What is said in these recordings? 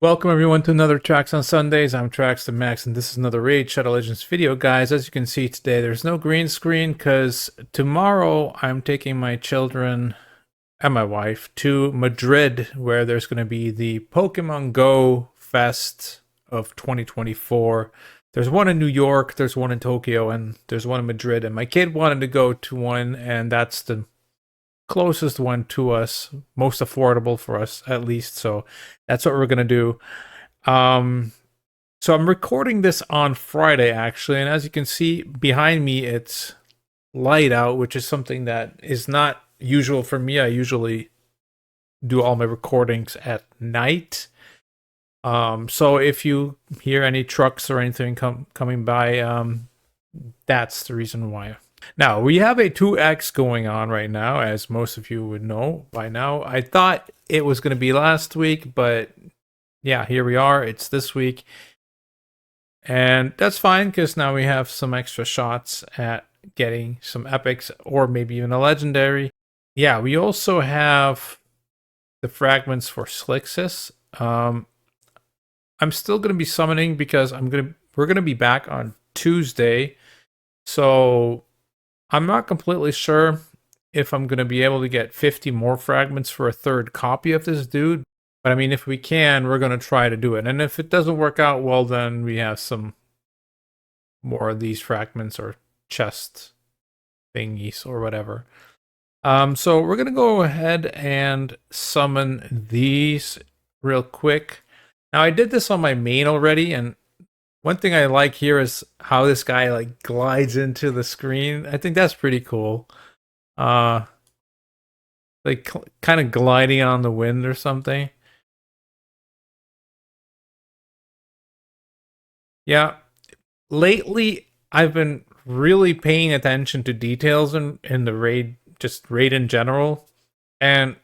Welcome everyone to another Tracks on Sundays. I'm Tracks the Max, and this is another Raid Shadow Legends video, guys. As you can see today, there's no green screen because tomorrow I'm taking my children and my wife to Madrid, where there's going to be the Pokemon Go Fest of 2024. There's one in New York, there's one in Tokyo, and there's one in Madrid. And my kid wanted to go to one, and that's the closest one to us, most affordable for us at least. So that's what we're gonna do. Um, so I'm recording this on Friday actually, and as you can see behind me, it's light out, which is something that is not usual for me. I usually do all my recordings at night. So if you hear any trucks or anything coming by, that's the reason why. Now, we have a 2x going on right now, as most of you would know by now. I thought it was going to be last week, but yeah, here we are. It's this week. And that's fine, because now we have some extra shots at getting some epics, or maybe even a legendary. Yeah, we also have the fragments for Slixus. I'm still going to be summoning, because we're going to be back on Tuesday. So I'm not completely sure if I'm going to be able to get 50 more fragments for a third copy of this dude. But I mean, if we can, we're going to try to do it. And if it doesn't work out, well, then we have some more of these fragments or chest thingies or whatever. So we're going to go ahead and summon these real quick. Now, I did this on my main already, and one thing I like here is how this guy like glides into the screen. I think that's pretty cool. Like kind of gliding on the wind or something. Yeah. Lately I've been really paying attention to details in the raid, just raid in general. And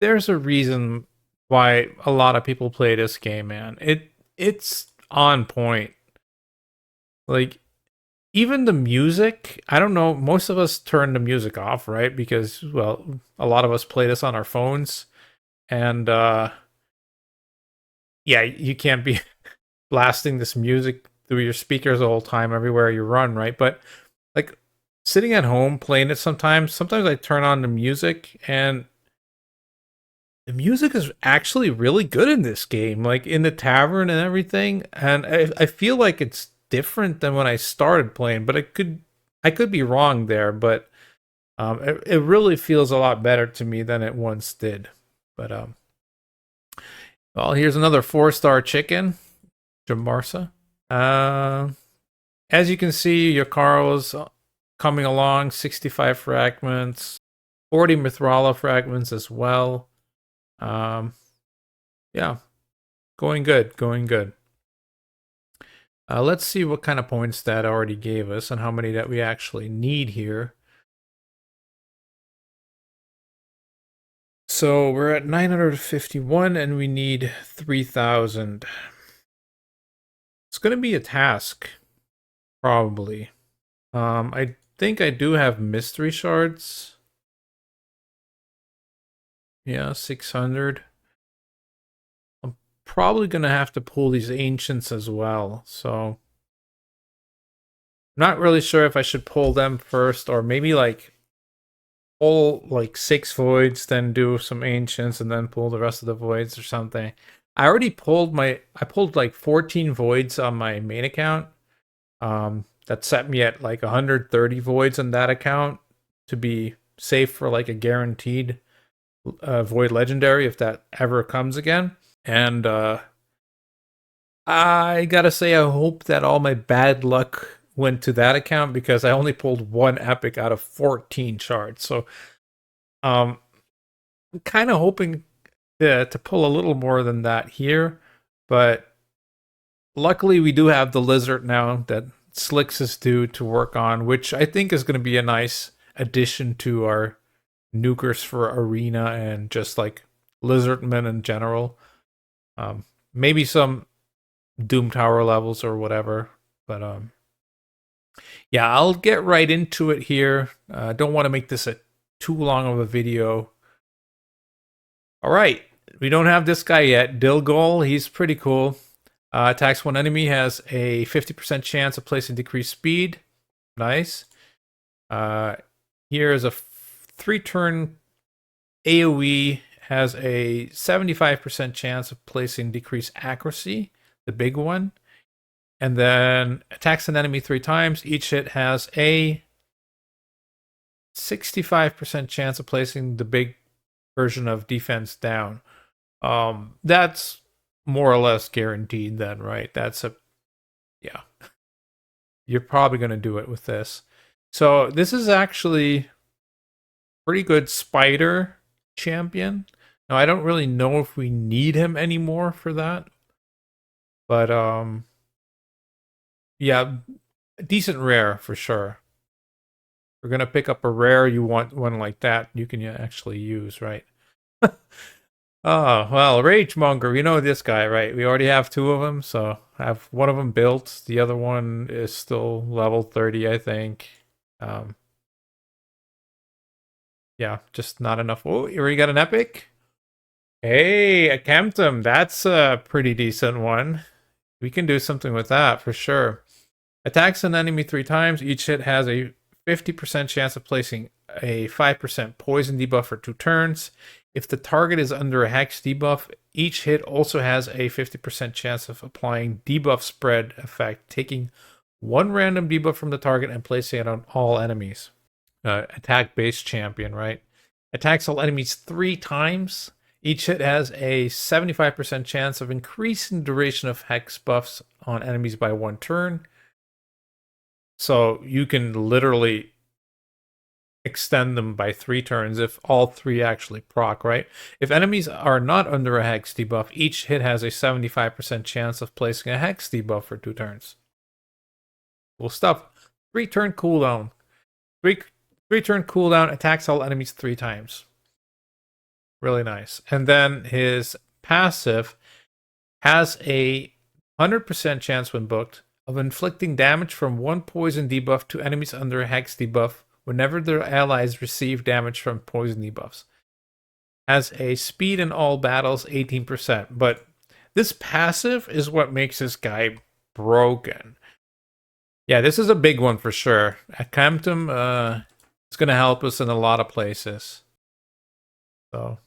there's a reason why a lot of people play this game, man. It's on point. Like, even the music, I don't know, most of us turn the music off, right? Because, well, a lot of us play this on our phones. And yeah, you can't be blasting this music through your speakers the whole time everywhere you run, right? But like sitting at home playing it sometimes I turn on the music, and the music is actually really good in this game, like in the tavern and everything. And I feel like it's different than when I started playing, but I could be wrong there, but it really feels a lot better to me than it once did. But well, here's another 4-star chicken, Jamarsa. As you can see, your Carl's coming along, 65 fragments, 40 Mithrala fragments as well. Yeah, going good, going good. Let's see what kind of points that already gave us and how many that we actually need here. So we're at 951 and we need 3,000. It's going to be a task, probably. I think I do have mystery shards. Yeah, 600. I'm probably going to have to pull these ancients as well. So I'm not really sure if I should pull them first, or maybe like pull like 6 voids, then do some ancients, and then pull the rest of the voids or something. I pulled like 14 voids on my main account. That set me at like 130 voids on that account to be safe for like a guaranteed void legendary if that ever comes again. And I gotta say, I hope that all my bad luck went to that account, because I only pulled one epic out of 14 shards. So I'm kind of hoping to pull a little more than that here, but luckily we do have the lizard now that Slicks is due to work on, which I think is going to be a nice addition to our nukers for arena and just like lizardmen in general. Maybe some Doom Tower levels or whatever, but yeah, I'll get right into it here. Don't want to make this a too long of a video. All right, We don't have this guy yet. Dilgol, he's pretty cool. Attacks one enemy, has a 50% chance of placing decreased speed. Nice. Here is a 3-turn AoE, has a 75% chance of placing decreased accuracy, the big one. And then attacks an enemy 3 times. Each hit has a 65% chance of placing the big version of defense down. That's more or less guaranteed then, right? Yeah. You're probably going to do it with this. So this is actually pretty good spider champion. Now I don't really know if we need him anymore for that. But yeah, decent rare for sure. We're going to pick up a rare, you want one like that you can actually use, right? Oh, well, Ragemonger, we know this guy, right? We already have 2 of them, so I have one of them built. The other one is still level 30, I think. Yeah, just not enough. Oh, you already got an epic? Hey, a Kemptum, that's a pretty decent one. We can do something with that for sure. Attacks an enemy 3 times. Each hit has a 50% chance of placing a 5% poison debuff for 2 turns. If the target is under a hex debuff, each hit also has a 50% chance of applying debuff spread effect, taking 1 random debuff from the target and placing it on all enemies. Attack-based champion, right? Attacks all enemies 3 times. Each hit has a 75% chance of increasing duration of hex buffs on enemies by 1 turn. So you can literally extend them by 3 turns if all 3 actually proc, right? If enemies are not under a hex debuff, each hit has a 75% chance of placing a hex debuff for 2 turns. Cool stuff. 3-turn cooldown. 3-turn cooldown, attacks all enemies 3 times. Really nice. And then his passive has a 100% chance when booked of inflicting damage from 1 poison debuff to enemies under a hex debuff whenever their allies receive damage from poison debuffs. Has a speed in all battles 18%, but this passive is what makes this guy broken. Yeah, this is a big one for sure. At Camptum, it's going to help us in a lot of places. So,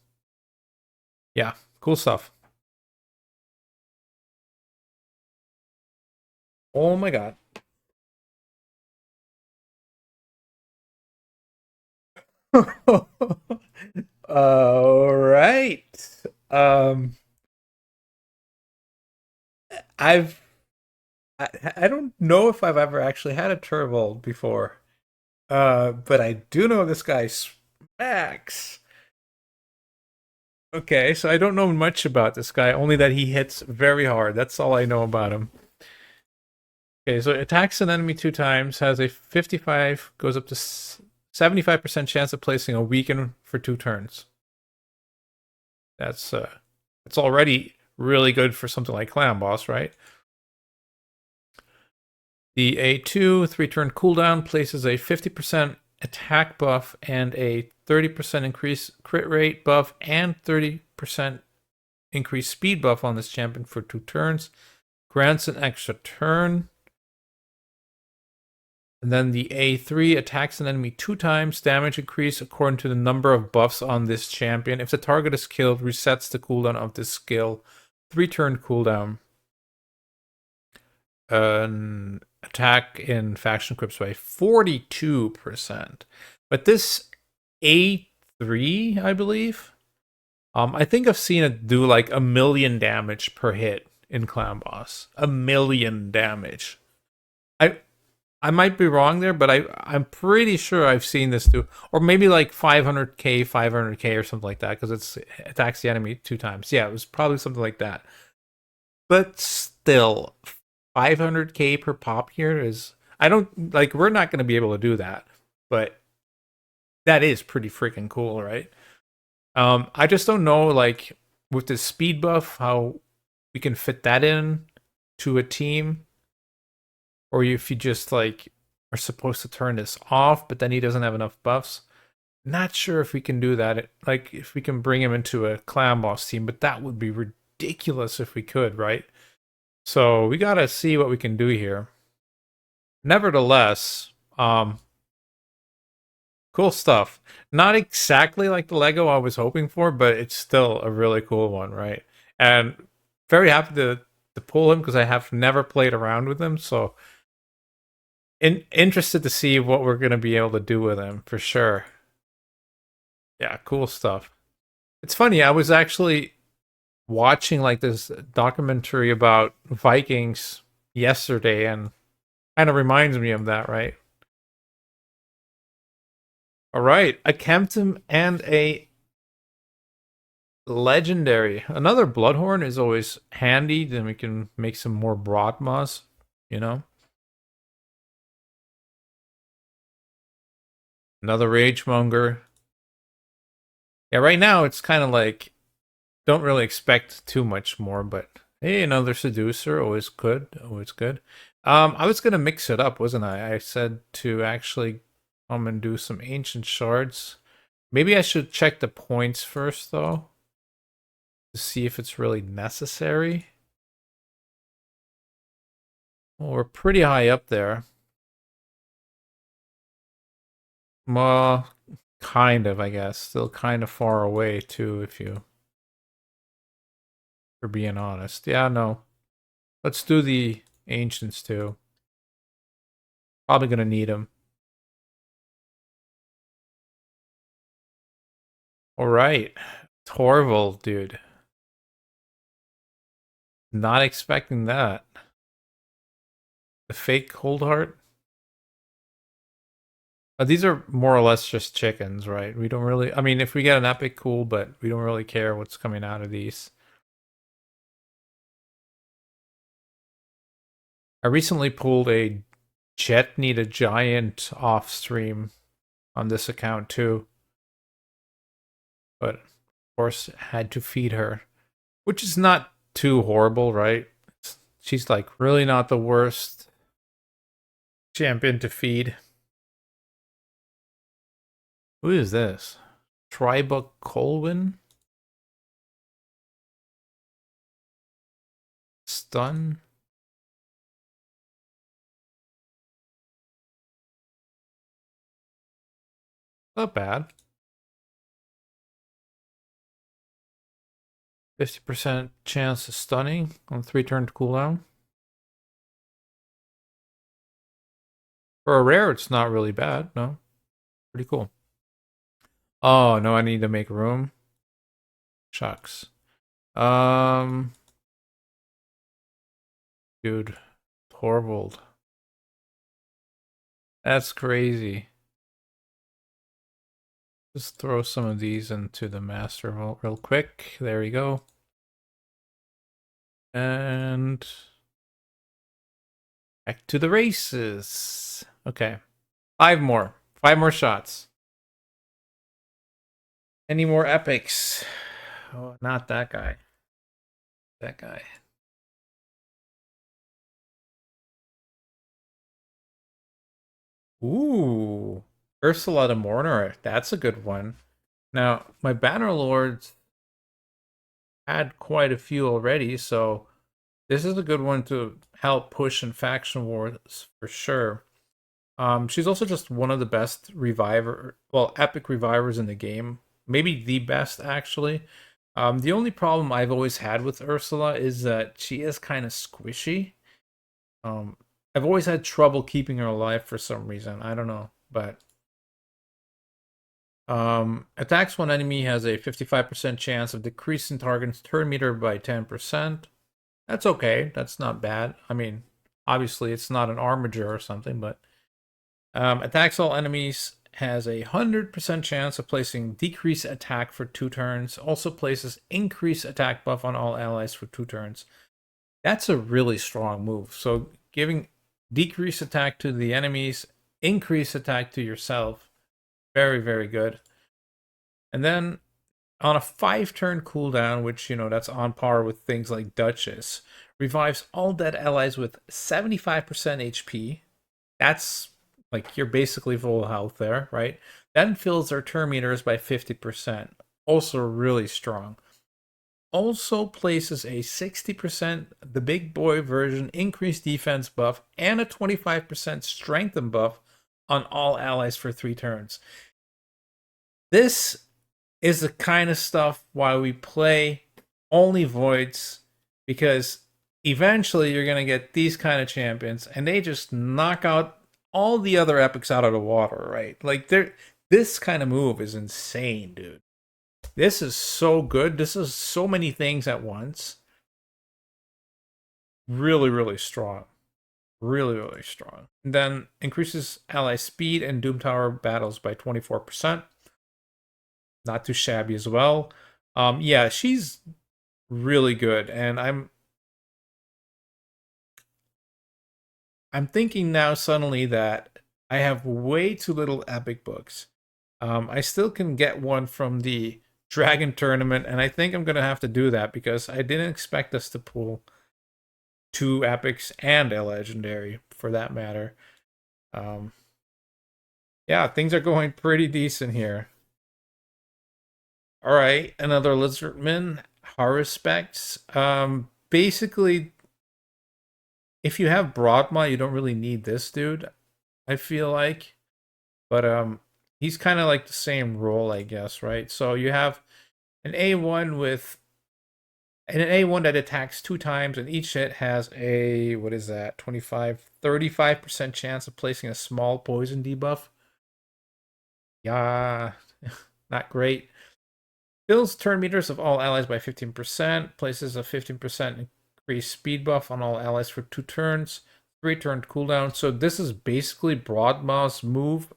yeah, cool stuff. Oh my god. All right. I've I don't know if I've ever actually had a Turvold before. But I do know this guy smacks. Okay, so I don't know much about this guy, only that he hits very hard. That's all I know about him. Okay, so it attacks an enemy 2 times, has a 55, goes up to 75% chance of placing a weaken for 2 turns. That's it's already really good for something like Clan Boss, right? The A2 3-turn cooldown places a 50% attack buff and a 30% increase crit rate buff and 30% increased speed buff on this champion for 2 turns. Grants an extra turn. And then the A3 attacks an enemy 2 times. Damage increase according to the number of buffs on this champion. If the target is killed, resets the cooldown of this skill. 3-turn cooldown. An attack in faction equips by 42%. But this A3, I believe, I think I've seen it do like 1,000,000 damage per hit in Clan Boss. 1,000,000 damage. I might be wrong there, but I'm pretty sure I've seen this do, or maybe like 500k or something like that, because it attacks the enemy 2 times. Yeah, it was probably something like that. But still, 500k per pop here is, I don't, like, we're not going to be able to do that, but that is pretty freaking cool, right? I just don't know, like, with the speed buff, how we can fit that in to a team, or if you just, like, are supposed to turn this off, but then he doesn't have enough buffs. Not sure if we can do that. Like, if we can bring him into a clan boss team, but that would be ridiculous if we could, right? So we gotta see what we can do here. Nevertheless, cool stuff. Not exactly like the Lego I was hoping for, but it's still a really cool one, right? And very happy to pull him because I have never played around with him, so interested to see what we're gonna be able to do with him for sure. Yeah, cool stuff. It's funny, I was actually watching like this documentary about Vikings yesterday and kind of reminds me of that, right? All right, a Kempton and a legendary. Another Bloodhorn is always handy. Then we can make some more Broadmas, you know? Another Ragemonger. Yeah, right now it's kind of like, don't really expect too much more, but hey, another Seducer, always good, always good. I was gonna mix it up, wasn't I? I said to actually come and do some Ancient Shards. Maybe I should check the points first, though, to see if it's really necessary. Well, we're pretty high up there. Well, kind of, I guess. Still kind of far away, too, if you're being honest. Yeah, no. Let's do the Ancients, too. Probably gonna need them. Alright. Torval, dude. Not expecting that. The fake cold heart? These are more or less just chickens, right? We don't really... I mean, if we get an epic, cool, but we don't really care what's coming out of these. I recently pulled a Jet Need a Giant off stream on this account, too. But, of course, had to feed her. Which is not too horrible, right? She's, like, really not the worst champion to feed. Who is this? Tribuck Colwyn? Stun? Not bad. 50% chance of stunning on 3-turn cooldown. For a rare, it's not really bad. No, pretty cool. Oh, no, I need to make room. Shucks. Dude, Torvald. That's crazy. Just throw some of these into the master vault real quick. There we go. And back to the races. Okay. 5 more. 5 more shots. Any more epics? Oh, not that guy. That guy. Ooh. Ursula the Mourner. That's a good one. Now, my Banner Lords had quite a few already, so this is a good one to help push in faction wars for sure. She's also just one of the best epic revivers in the game. Maybe the best, actually. The only problem I've always had with Ursula is that she is kind of squishy. Um, I've always had trouble keeping her alive for some reason. I don't know, but attacks one enemy has a 55% chance of decreasing target's turn meter by 10%. That's okay. That's not bad. I mean, obviously it's not an armature or something, but attacks all enemies has a 100% chance of placing decrease attack for 2 turns. Also places increase attack buff on all allies for 2 turns. That's a really strong move. So giving decrease attack to the enemies, increase attack to yourself. Very, very good. And then on a 5-turn cooldown, which, that's on par with things like Duchess, revives all dead allies with 75% HP. That's like you're basically full health there, right? Then fills their turn meters by 50%. Also really strong. Also places a 60%, the big boy version, increased defense buff and a 25% strengthen buff on all allies for 3 turns. This is the kind of stuff why we play only voids, because eventually you're going to get these kind of champions and they just knock out all the other epics out of the water, right? Like this kind of move is insane, dude. This is so good. This is so many things at once. Really, really strong. Really, really strong. And then increases ally speed and Doom Tower battles by 24%. Not too shabby as well. Yeah, she's really good, and I'm thinking now suddenly that I have way too little epic books. I still can get one from the Dragon tournament, and I think I'm gonna have to do that because I didn't expect us to pull 2 epics and a legendary, for that matter. Um, yeah, things are going pretty decent here. All right, another lizardman. Haruspecs. Basically, if you have Broadma, you don't really need this dude, I feel like. But he's kind of like the same role, I guess, right? So you have an A1 with an A1 that attacks 2 times, and each hit has a, what is that, 35% chance of placing a small poison debuff. Yeah, not great. Fills turn meters of all allies by 15%, places a 15% increased speed buff on all allies for 2 turns, 3 turn cooldown. So this is basically Broadmaw's move,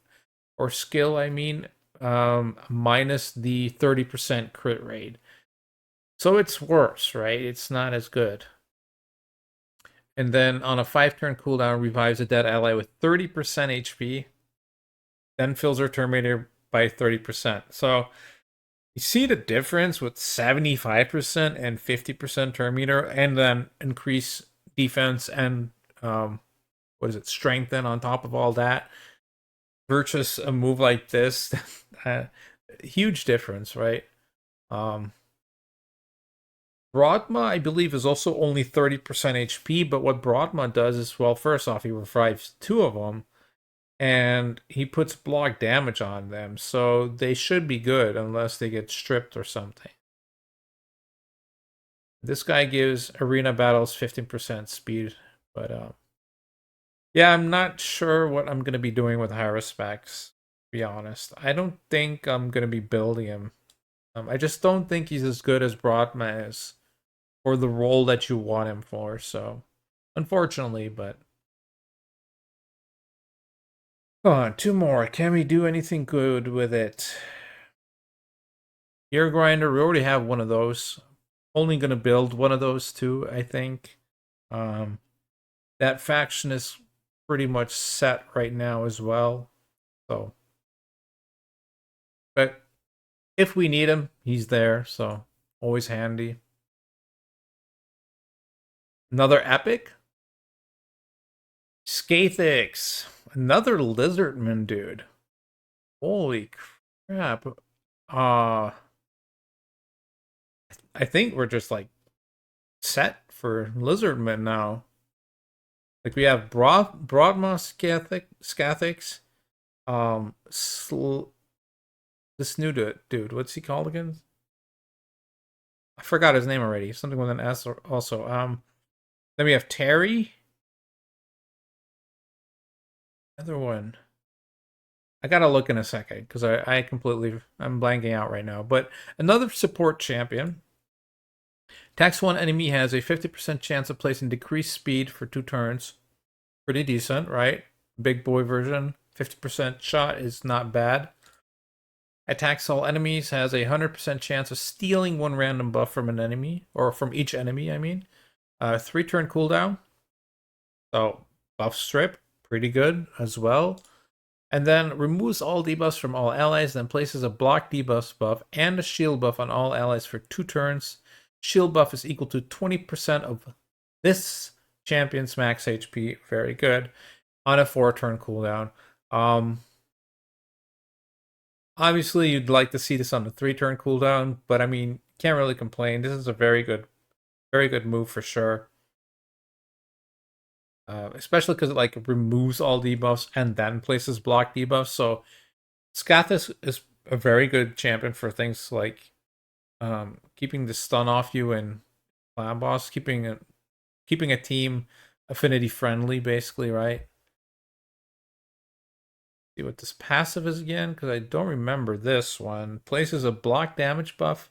or skill, I mean, minus the 30% crit rate. So it's worse, right? It's not as good. And then on a 5-turn cooldown, revives a dead ally with 30% HP, then fills her turn meter by 30%. So you see the difference with 75% and 50% turn meter, and then increase defense and what is it, strengthen on top of all that. Versus a move like this, huge difference, right? Um, Broadma, I believe, is also only 30% HP, but what Broadma does is, well, first off, he revives 2 of them, and he puts block damage on them, so they should be good unless they get stripped or something. This guy gives arena battles 15% speed, but yeah, I'm not sure what I'm gonna be doing with Haruspecs, to be honest. I don't think I'm gonna be building him. I just don't think he's as good as Broadma is for the role that you want him for, so unfortunately, but come on, 2 more. Can we do anything good with it? Gear Grinder, we already have one of those. Only gonna build one of those 2, I think. Um, that faction is pretty much set right now as well. So, but if we need him, he's there. So always handy. Another epic. Skathix, another lizardman dude. Holy crap! I think we're just like set for lizardmen now. Like we have Broadmoss Scathix, this new dude, what's he called again? I forgot his name already. Something with an S also. Then we have Terry. Another one. I gotta look in a second because I'm blanking out right now. But another support champion. Tax 1 enemy has a 50% chance of placing decreased speed for 2 turns. Pretty decent, right? Big boy version. 50% shot is not bad. Attacks all enemies, has a 100% chance of stealing 1 random buff from an enemy, or from each enemy, I mean. 3-turn cooldown. So, buff strip, pretty good as well. And then removes all debuffs from all allies, then places a block debuff buff and a shield buff on all allies for 2 turns. Shield buff is equal to 20% of this champion's max HP. Very good. On a 4-turn cooldown. Obviously, you'd like to see this on the 3-turn cooldown, but I mean, can't really complain. This is a very good move for sure. Especially because it like removes all debuffs and then places block debuffs. So Scathis is a very good champion for things like keeping the stun off you in clan boss, keeping a team affinity friendly, basically, right? See what this passive is again, because I don't remember this one. Places a block damage buff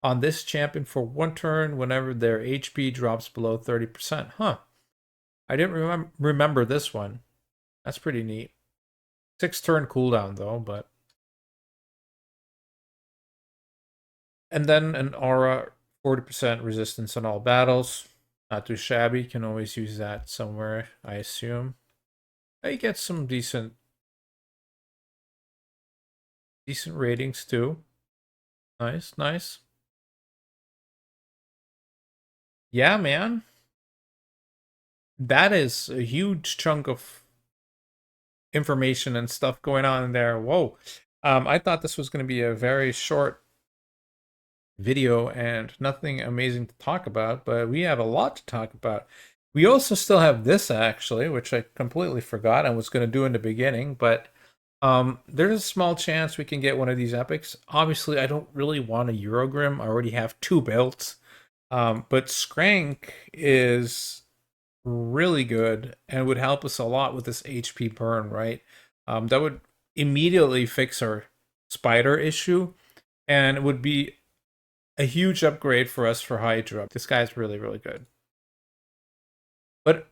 on this champion for 1 turn whenever their HP drops below 30%. Huh. I didn't remember this one. That's pretty neat. 6-turn cooldown though, but. And then an aura, 40% resistance on all battles. Not too shabby. Can always use that somewhere, I assume. I get some decent ratings too. Nice, nice. Yeah, man. That is a huge chunk of information and stuff going on in there. Whoa. I thought this was going to be a very short video and nothing amazing to talk about, but we have a lot to talk about. We also still have this actually, which I completely forgot and was going to do in the beginning, but there's a small chance we can get one of these epics. Obviously, I don't really want a Eurogrim. I already have 2 built. But Skrank is really good and would help us a lot with this HP burn, right? That would immediately fix our spider issue, and it would be a huge upgrade for us for Hydra. This guy's really, really good. But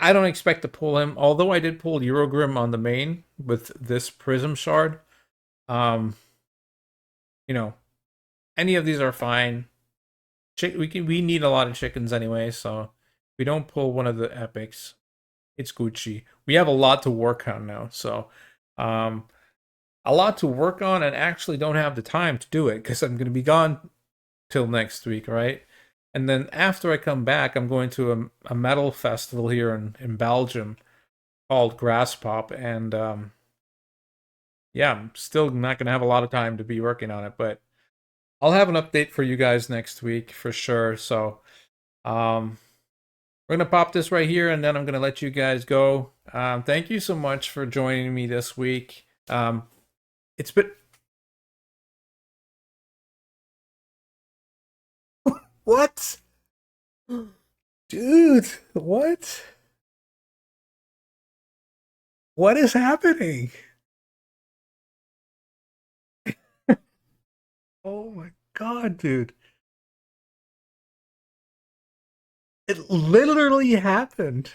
I don't expect to pull him, although I did pull Eurogrim on the main with this Prism shard. You know, any of these are fine. We need a lot of chickens anyway, so if we don't pull one of the epics, it's Gucci. We have a lot to work on now, so a lot to work on, and actually don't have the time to do it because I'm going to be gone till next week, right? And then after I come back, I'm going to a metal festival here in Belgium called Grass Pop, and yeah, I'm still not going to have a lot of time to be working on it, but I'll have an update for you guys next week for sure. So we're going to pop this right here, and then I'm going to let you guys go. Thank you so much for joining me this week. It's been... What? Dude, what? What is happening? Oh my god, dude. It literally happened.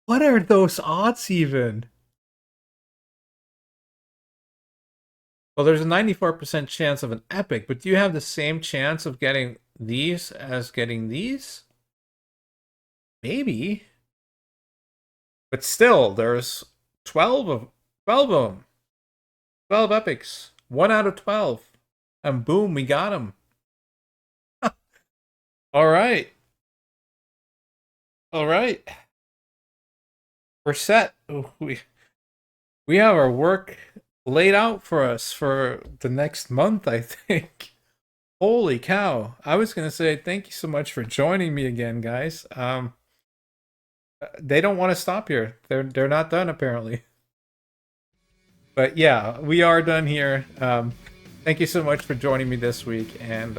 What are those odds even? Well, there's a 94% chance of an epic, but do you have the same chance of getting these as getting these? Maybe. But still, there's 12 of them. 12 epics. 1 out of 12. And boom, we got them. All right. All right. We're set. We have our work laid out for us for the next month, I think. Holy cow. I was going to say thank you so much for joining me again, guys. They don't want to stop here. They're not done apparently. But yeah, we are done here. Thank you so much for joining me this week, and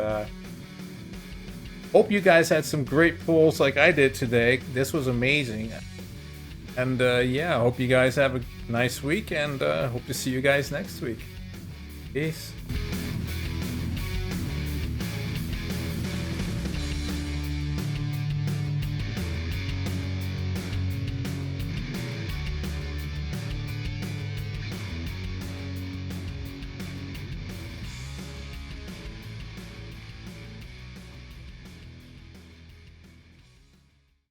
hope you guys had some great pulls like I did today. This was amazing. And yeah, hope you guys have a nice week, and hope to see you guys next week. Peace.